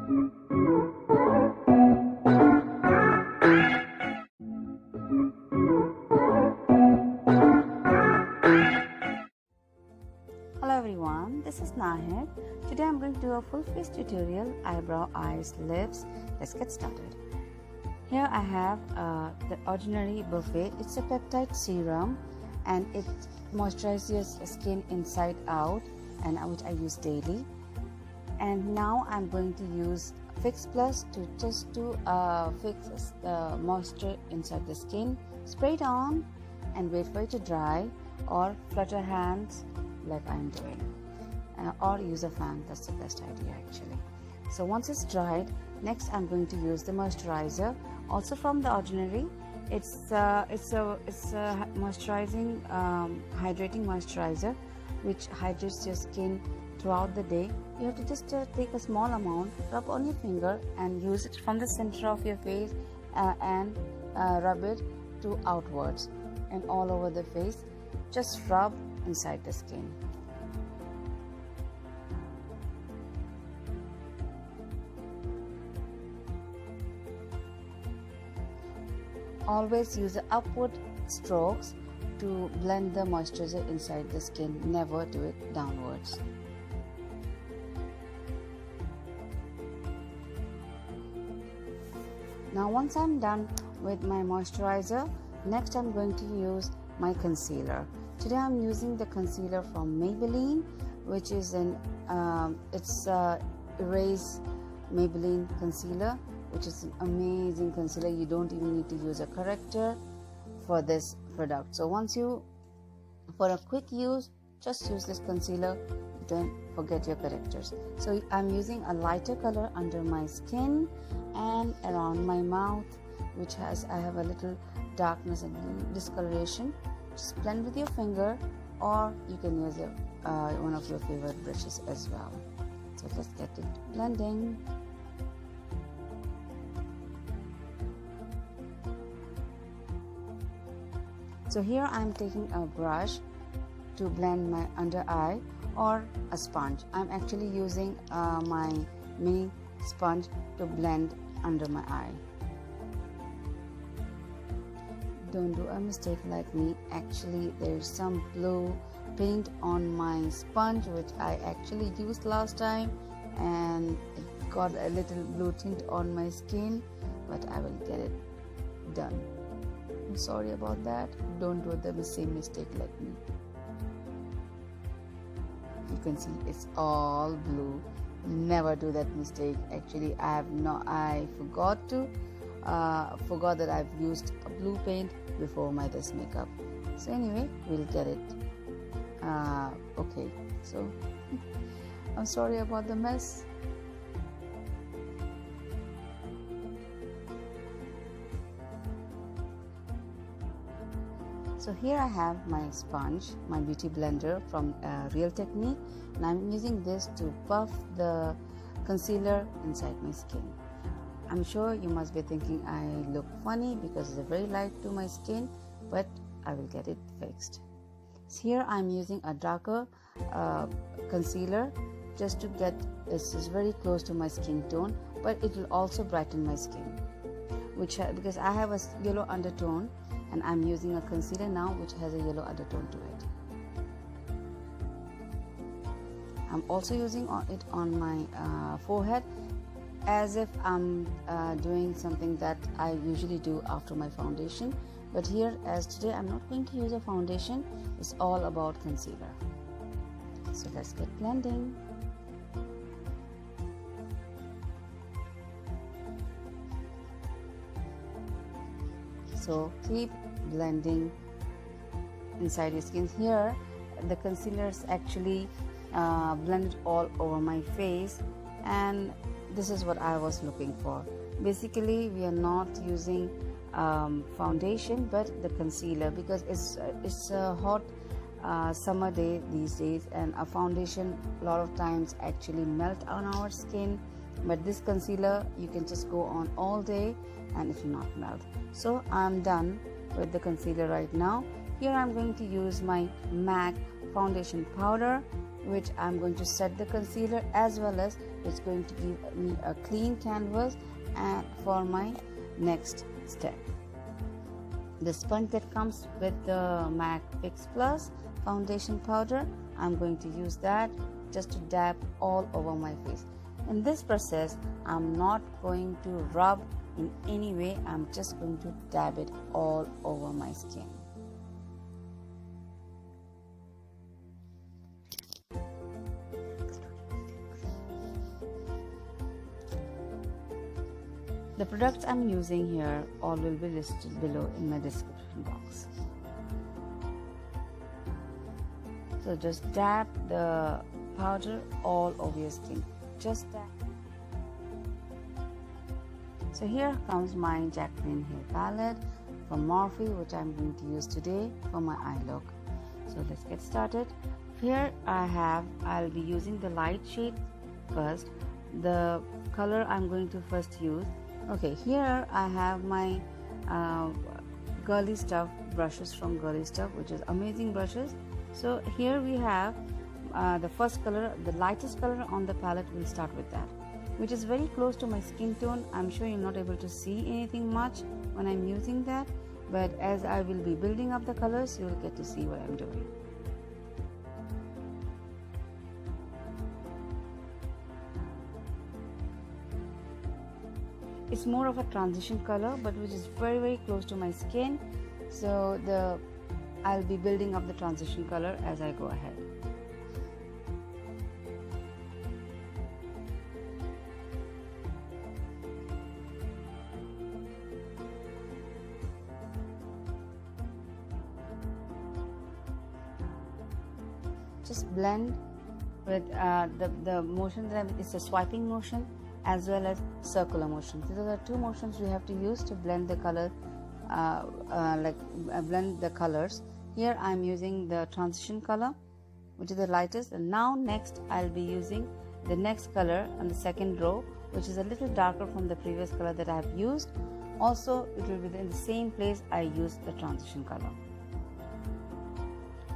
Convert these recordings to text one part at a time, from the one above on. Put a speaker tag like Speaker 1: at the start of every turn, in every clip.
Speaker 1: Hello everyone, this is Nahid. Today I'm going to do a full face tutorial, eyebrow, eyes, lips. Let's get started. Here I have the Ordinary Buffet. It's a peptide serum and it moisturizes your skin inside out, and which I use daily. And now I'm going to use Fix Plus to just fix the moisture inside the skin. Spray it on and wait for it to dry, or flutter hands like I'm doing, or use a fan. That's the best idea actually. So once it's dried, next I'm going to use the moisturizer, also from the Ordinary. It's a moisturizing, hydrating moisturizer which hydrates your skin throughout the day. You have to just take a small amount, rub on your finger and use it from the center of your face and rub it to outwards and all over the face. Just rub inside the skin. Always use the upward strokes to blend the moisturizer inside the skin. Never do it downwards. Now once I'm done with my moisturizer, next I'm going to use my concealer. Today I'm using the concealer from Maybeline, which is it's Erase Maybeline concealer, which is an amazing concealer. You don't even need to use a corrector for this product. So for a quick use, just use this concealer. Don't forget your correctors. So I'm using a lighter color under my skin and around my mouth, which I have a little darkness and discoloration. Just blend with your finger, or you can use one of your favorite brushes as well. So let's get it blending. So here I'm taking a brush to blend my under eye, or a sponge. I'm actually using my mini sponge to blend under my eye. Don't do a mistake like me. Actually, there's some blue paint on my sponge which I actually used last time, and it got a little blue tint on my skin, but I will get it done. I'm sorry about that. Don't do the same mistake like me. You can see it's all blue. Never do that mistake. Actually, I forgot that I've used a blue paint before this makeup. So anyway, we'll get it. Okay, so I'm sorry about the mess. So here I have my sponge, my beauty blender from Real Technique, and I'm using this to buff the concealer inside my skin. I'm sure you must be thinking I look funny because it's very light to my skin, but I will get it fixed. So here I'm using a darker concealer just to get this is very close to my skin tone, but it will also brighten my skin, because I have a yellow undertone, and I'm using a concealer now which has a yellow undertone to it. I'm also using it on my forehead, as if I'm doing something that I usually do after my foundation. But here, as today I'm not going to use a foundation, it's all about concealer. So let's get blending. So keep blending inside your skin. Here the concealer is actually blended all over my face, and this is what I was looking for. Basically, we are not using foundation but the concealer, because it's a hot summer day these days, and a foundation a lot of times actually melt on our skin, but this concealer you can just go on all day and it will not melt. So I'm done with the concealer right now. Here I'm going to use my MAC foundation powder, which I'm going to set the concealer as well as it's going to give me a clean canvas and for my next step. The sponge that comes with the MAC Fix Plus foundation powder, I'm going to use that just to dab all over my face. In this process, I'm not going to rub in any way, I'm just going to dab it all over my skin. The products I'm using here all will be listed below in my description box. So just dab the powder all over your skin. Just dab. So here comes my Jakyln hair palette from Morphe, which I'm going to use today for my eye look. So let's get started. Here I'll be using the light shade first. The color I'm going to first use. Okay, here I have my Girly Stuff brushes from Girly Stuff, which is amazing brushes. So here we have the first color, the lightest color on the palette. We'll start with that, which is very close to my skin tone. I'm sure you're not able to see anything much when I'm using that, but as I will be building up the colors, you'll get to see what I'm doing. It's more of a transition color, but which is very close to my skin, so I'll be building up the transition color as I go ahead. Just blend with the motion that is a swiping motion as well as circular motion. These are the two motions we have to use to blend the color, blend the colors. Here I'm using the transition color, which is the lightest, and now next I'll be using the next color on the second row, which is a little darker from the previous color that I have used. Also, it will be in the same place I used the transition color.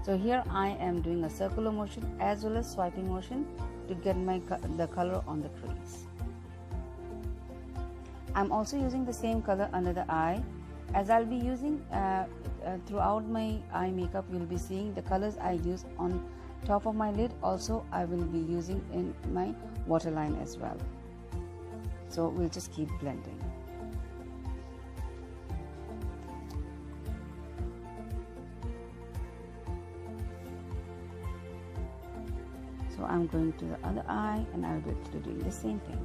Speaker 1: So here I am doing a circular motion as well as swiping motion to get the color on the crease. I'm also using the same color under the eye. As I'll be using throughout my eye makeup, you'll be seeing the colors I use on top of my lid. Also, I will be using in my waterline as well. So we'll just keep blending. So I'm going to the other eye and I'll be doing the same thing.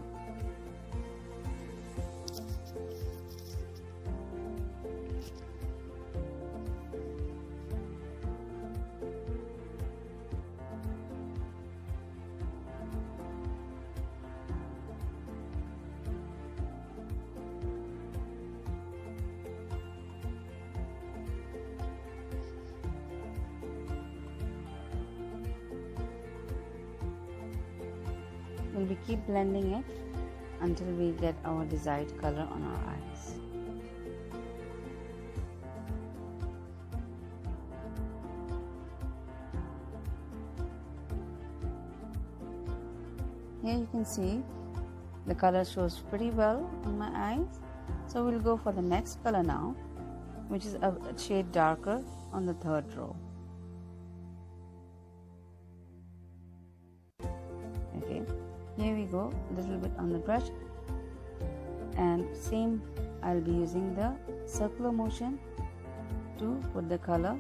Speaker 1: We keep blending it until we get our desired color on our eyes. Here you can see the color shows pretty well on my eyes. So we'll go for the next color now, which is a shade darker on the third row. Okay. Here we go, a little bit on the brush, and same I'll be using the circular motion to put the color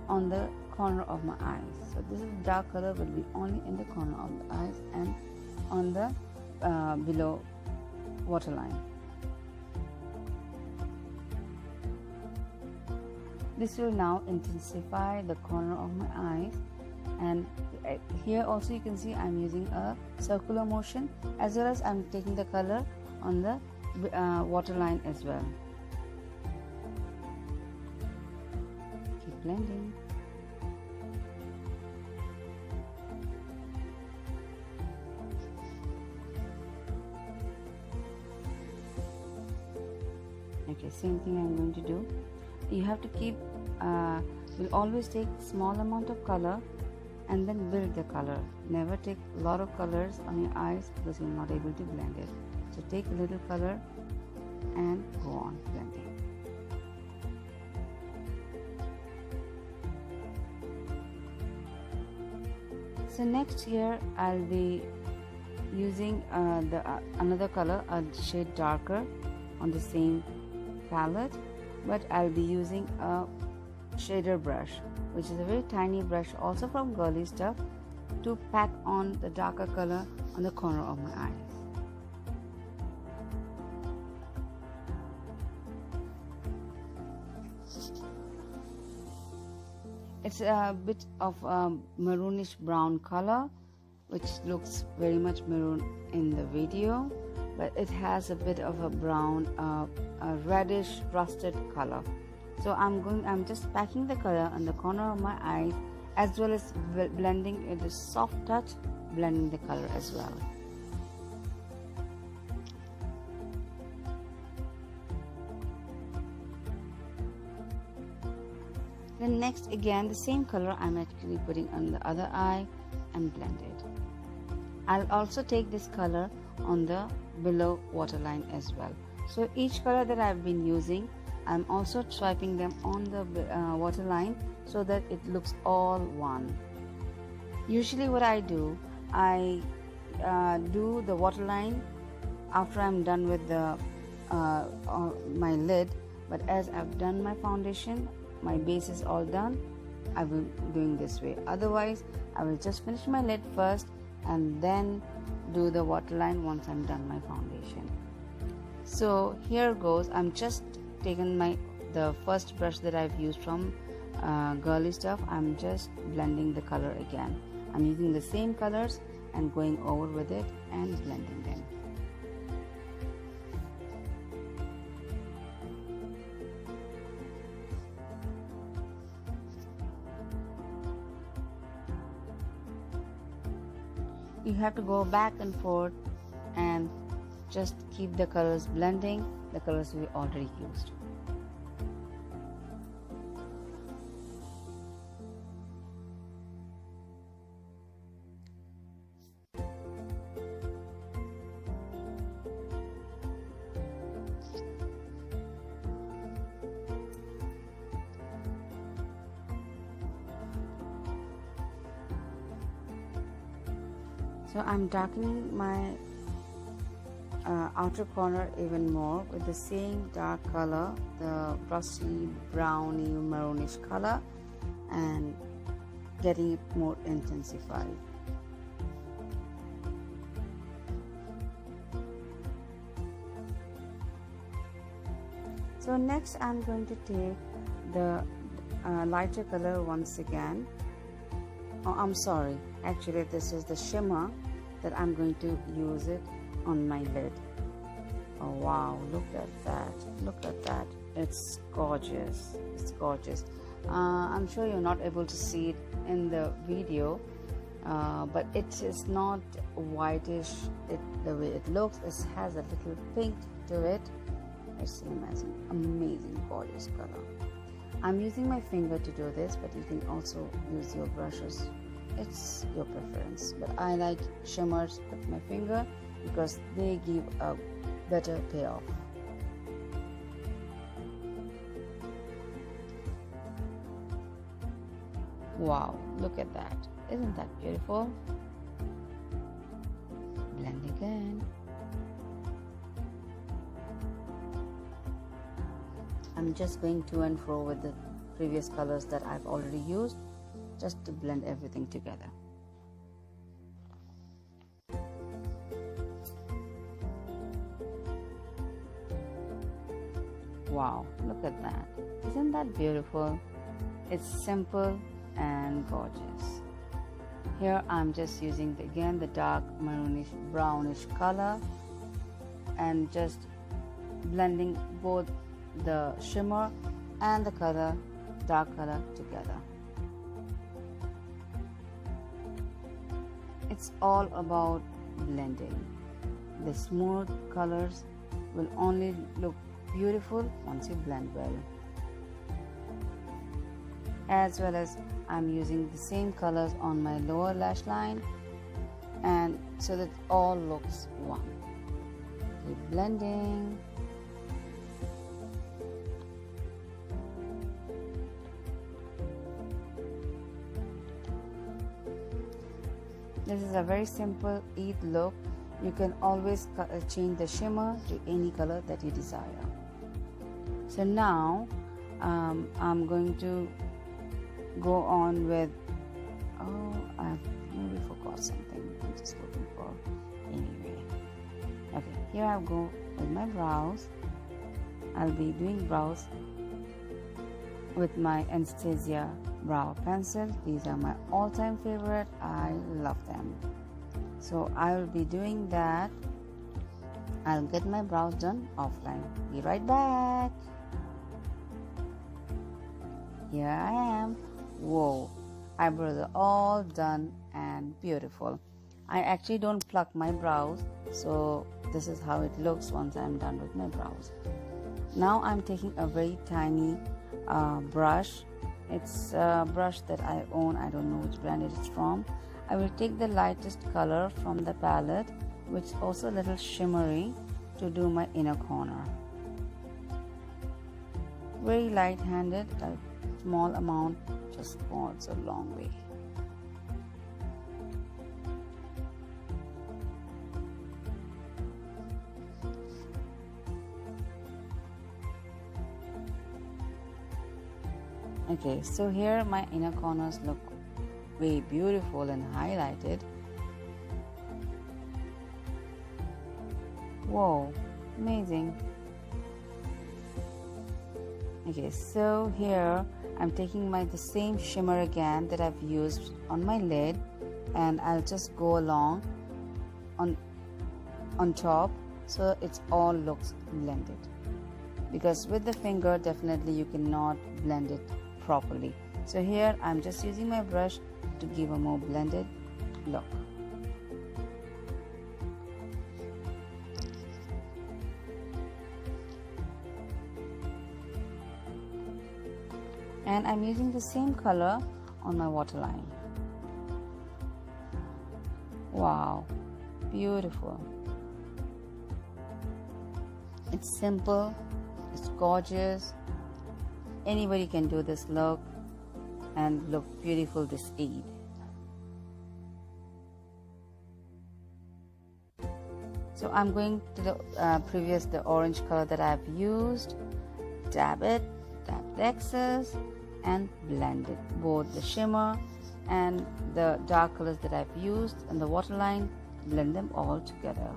Speaker 1: on the corner of my eyes. So this is dark color will be only in the corner of the eyes and on the below waterline. This will now intensify the corner of my eyes, and here also you can see I'm using a circular motion as well as I'm taking the color on the waterline as well. Keep blending. Okay, same thing I'm going to do. You have to keep we'll always take small amount of color and then build the color. Never take a lot of colors on your eyes because you're not able to blend it. So take a little color and go on blending. So next here I'll be using another color, a shade darker on the same palette, but I'll be using a shader brush, which is a very tiny brush, also from Girly Stuff, to pack on the darker color on the corner of my eyes. It's a bit of a maroonish brown color, which looks very much maroon in the video, but it has a bit of a brown, a reddish rusted color. So I'm just packing the color on the corner of my eyes, as well as blending it, a soft touch, blending the color as well. Then next, again the same color I'm actually putting on the other eye and blend it. I'll also take this color on the below waterline as well. So each color that I've been using, I'm also swiping them on the waterline so that it looks all one. Usually what I do, I do the waterline after I'm done with the my lid, but as I've done my foundation, my base is all done, I will be doing this way. Otherwise, I will just finish my lid first and then do the waterline once I'm done my foundation. So here goes. I'm just taken the first brush that I've used from Girly Stuff. I'm just blending the color again. I'm using the same colors and going over with it and blending them. You have to go back and forth and just keep the colors blending, the colors we already used. So I'm darkening my outer corner even more with the same dark color, the rusty browny maroonish color, and getting it more intensified. So next I'm going to take the lighter color once again. Oh, I'm sorry, actually this is the shimmer that I'm going to use it on my lid. Oh wow, look at that, look at that, it's gorgeous, it's gorgeous. I'm sure you're not able to see it in the video, but it is not whitish. The way it looks, it has a little pink to it. It's amazing, amazing, gorgeous color. I'm using my finger to do this, but you can also use your brushes. It's your preference, but I like shimmers with my finger because they give a better payoff. Wow, look at that. Isn't that beautiful? Blend again. I'm just going to and fro with the previous colors that I've already used, just to blend everything together. Wow, look at that. Isn't that beautiful? It's simple and gorgeous. Here I'm just using again the dark maroonish brownish color and just blending both the shimmer and the color, dark color, together. It's all about blending. The smooth colors will only look beautiful once you blend well, as well as I'm using the same colors on my lower lash line, and so that all looks one. Keep blending. This is a very simple eat look. You can always change the shimmer to any color that you desire. So now I'm going to go on with, I maybe forgot something. I'm just looking for anyway. Okay, here I go with my brows. I'll be doing brows with my Anastasia brow pencil. These are my all-time favorite. I love them. So I will be doing that. I'll get my brows done offline. Be right back. Here I am. Whoa, eyebrows are all done and beautiful. I actually don't pluck my brows, so this is how it looks once I'm done with my brows. Now I'm taking a very tiny brush. It's a brush that I own. I don't know which brand it is from. I will take the lightest color from the palette, which is also a little shimmery, to do my inner corner. Very light-handed, a small amount just goes a long way. Okay, so here my inner corners look way beautiful and highlighted. Whoa, amazing. Okay, so here I'm taking the same shimmer again that I've used on my lid, and I'll just go along on top so it all looks blended, because with the finger definitely you cannot blend it properly. So here I'm just using my brush to give a more blended look. And I'm using the same color on my waterline. Wow, beautiful. It's simple, it's gorgeous. Anybody can do this look and look beautiful this Eid. So I'm going to the orange color that I've used, dab it, dab the excess, and blend it, both the shimmer and the dark colors that I've used and the waterline, blend them all together.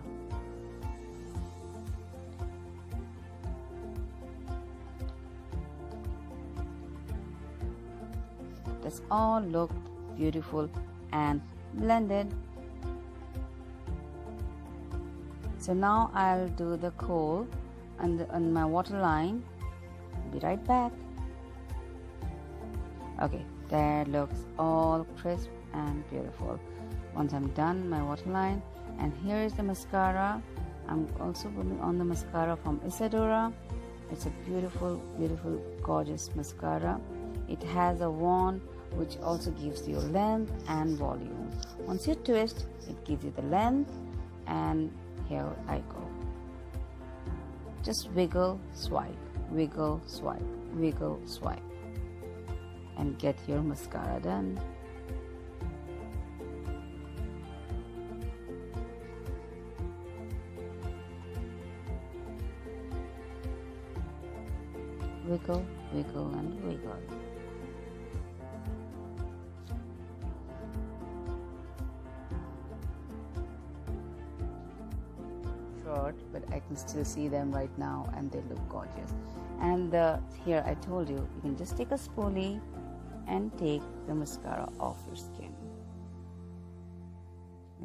Speaker 1: This all looked beautiful and blended. So now I'll do the khol on my waterline. Be right back. Okay, that looks all crisp and beautiful. Once I'm done my waterline, and here is the mascara. I'm also putting on the mascara from Isadora. It's a beautiful, beautiful, gorgeous mascara. It has a wand which also gives you length and volume. Once you twist, it gives you the length, and here I go. Just wiggle, swipe, wiggle, swipe, wiggle, swipe, and get your mascara done. Wiggle, wiggle, and wiggle. Short, but I can still see them right now, and they look gorgeous. And here I told you, you can just take a spoolie and take the mascara off your skin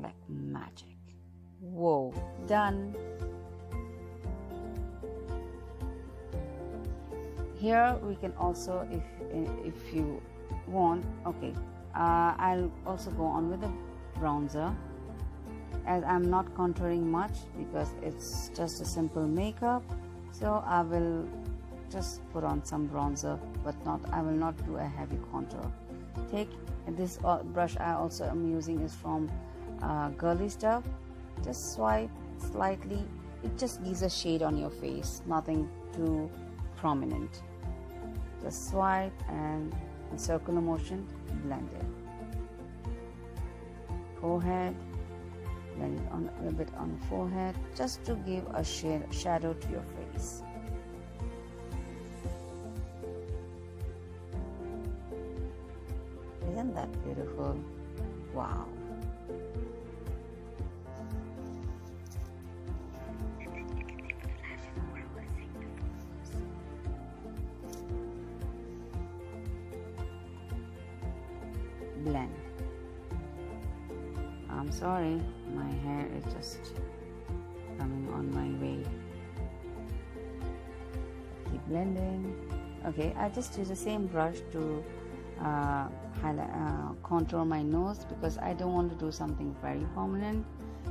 Speaker 1: like magic. Whoa, done. Here we can also, if you want, okay, I'll also go on with the bronzer, as I'm not contouring much because it's just a simple makeup. So I will just put on some bronzer, but I will not do a heavy contour. take this brush I also am using is from Girly Stuff. Just swipe slightly, it just gives a shade on your face, nothing too prominent. Just swipe and in circular motion blend it. Forehead, blend it on a bit on the forehead just to give a shadow to your face. Isn't that beautiful? Wow. Blend. I'm sorry, my hair is just coming on my way. Keep blending. Okay, I just use the same brush to contour my nose because I don't want to do something very prominent.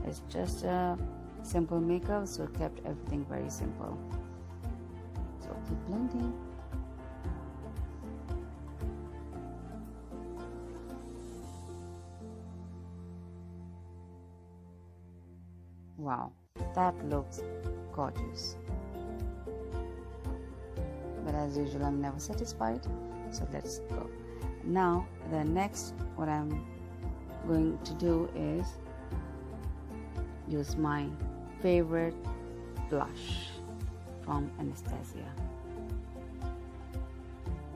Speaker 1: It's just a simple makeup, so kept everything very simple. So keep blending. Wow, that looks gorgeous. But as usual, I'm never satisfied, so let's go. Now the next what I'm going to do is use my favorite blush from Anastasia.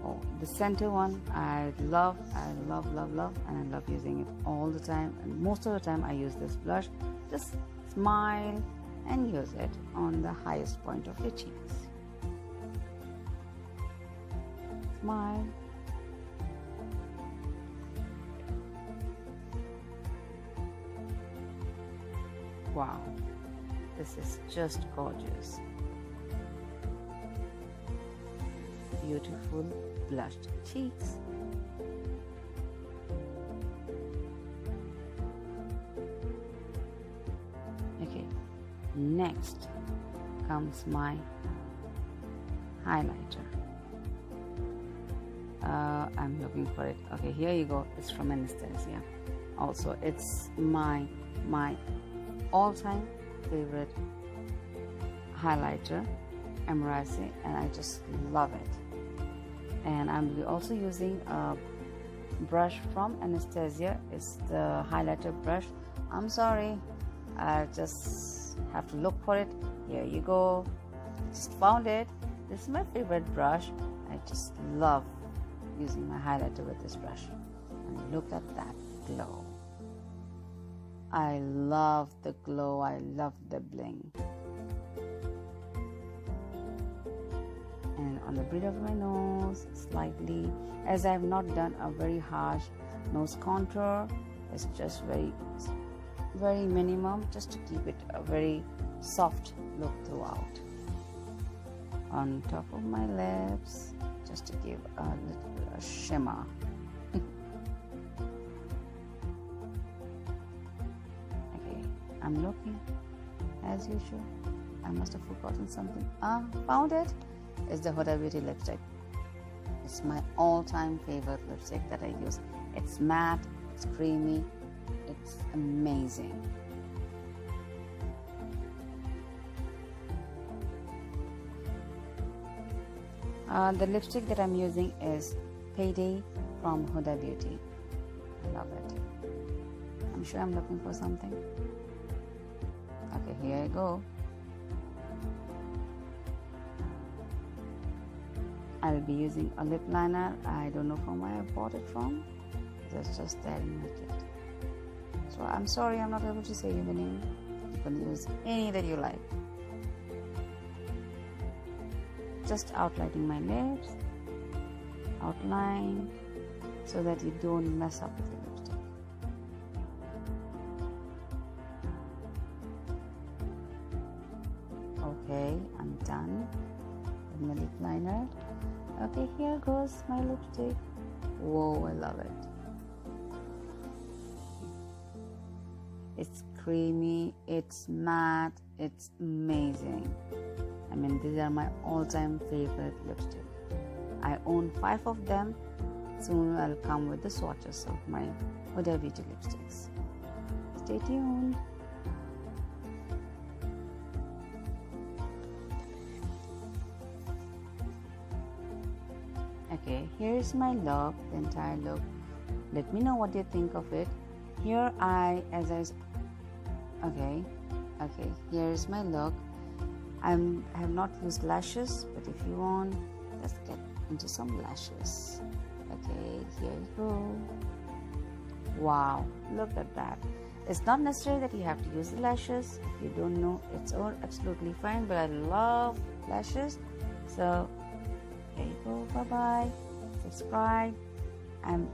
Speaker 1: Oh, the center one I love, and I love using it all the time, and most of the time I use this blush. Just smile and use it on the highest point of your cheeks. Smile. Wow, this is just gorgeous. Beautiful blushed cheeks. Okay, next comes my highlighter. I'm looking for it. Okay, here you go. It's from Anastasia. Also, it's my all-time favorite highlighter, Embrace, and I just love it. And I'm also using a brush from Anastasia. It's the highlighter brush. I'm sorry, I just have to look for it. Here you go. Just found it. This is my favorite brush. I just love using my highlighter with this brush. And look at that glow. I love the glow. I love the bling. And on the bridge of my nose, slightly, as I have not done a very harsh nose contour, it's just very minimum, just to keep it a very soft look throughout. On top of my lips, just to give a little shimmer. Okay, I'm looking as usual. I must have forgotten something. Found it. It's the Huda Beauty lipstick. It's my all-time favorite lipstick that I use. It's matte, it's creamy, it's amazing. The lipstick that I'm using is Payday from Huda Beauty. I love it. I'm sure I'm looking for something. Okay, here I go. I'll be using a lip liner. I don't know from where I bought it from. It's just there in my kit. So I'm sorry I'm not able to say your name. You can use any that you like. Just outlining my lips. Outline so that you don't mess up with your lipstick. Okay, I'm done with my lip liner. Okay, here goes my lipstick. Whoa, I love it. It's creamy, it's matte, it's amazing. I mean, these are my all-time favorite lipstick. I own 5 of them, soon I'll come with the swatches of my Huda Beauty lipsticks. Stay tuned. Okay, here's my look, the entire look. Let me know what you think of it. Here okay, here's my look. I have not used lashes, but if you want, let's get into some lashes. Okay, here you go. Wow, look at that. It's not necessary that you have to use the lashes. If you don't know, it's all absolutely fine, but I love lashes. So there you go. Bye bye. Subscribe. I'm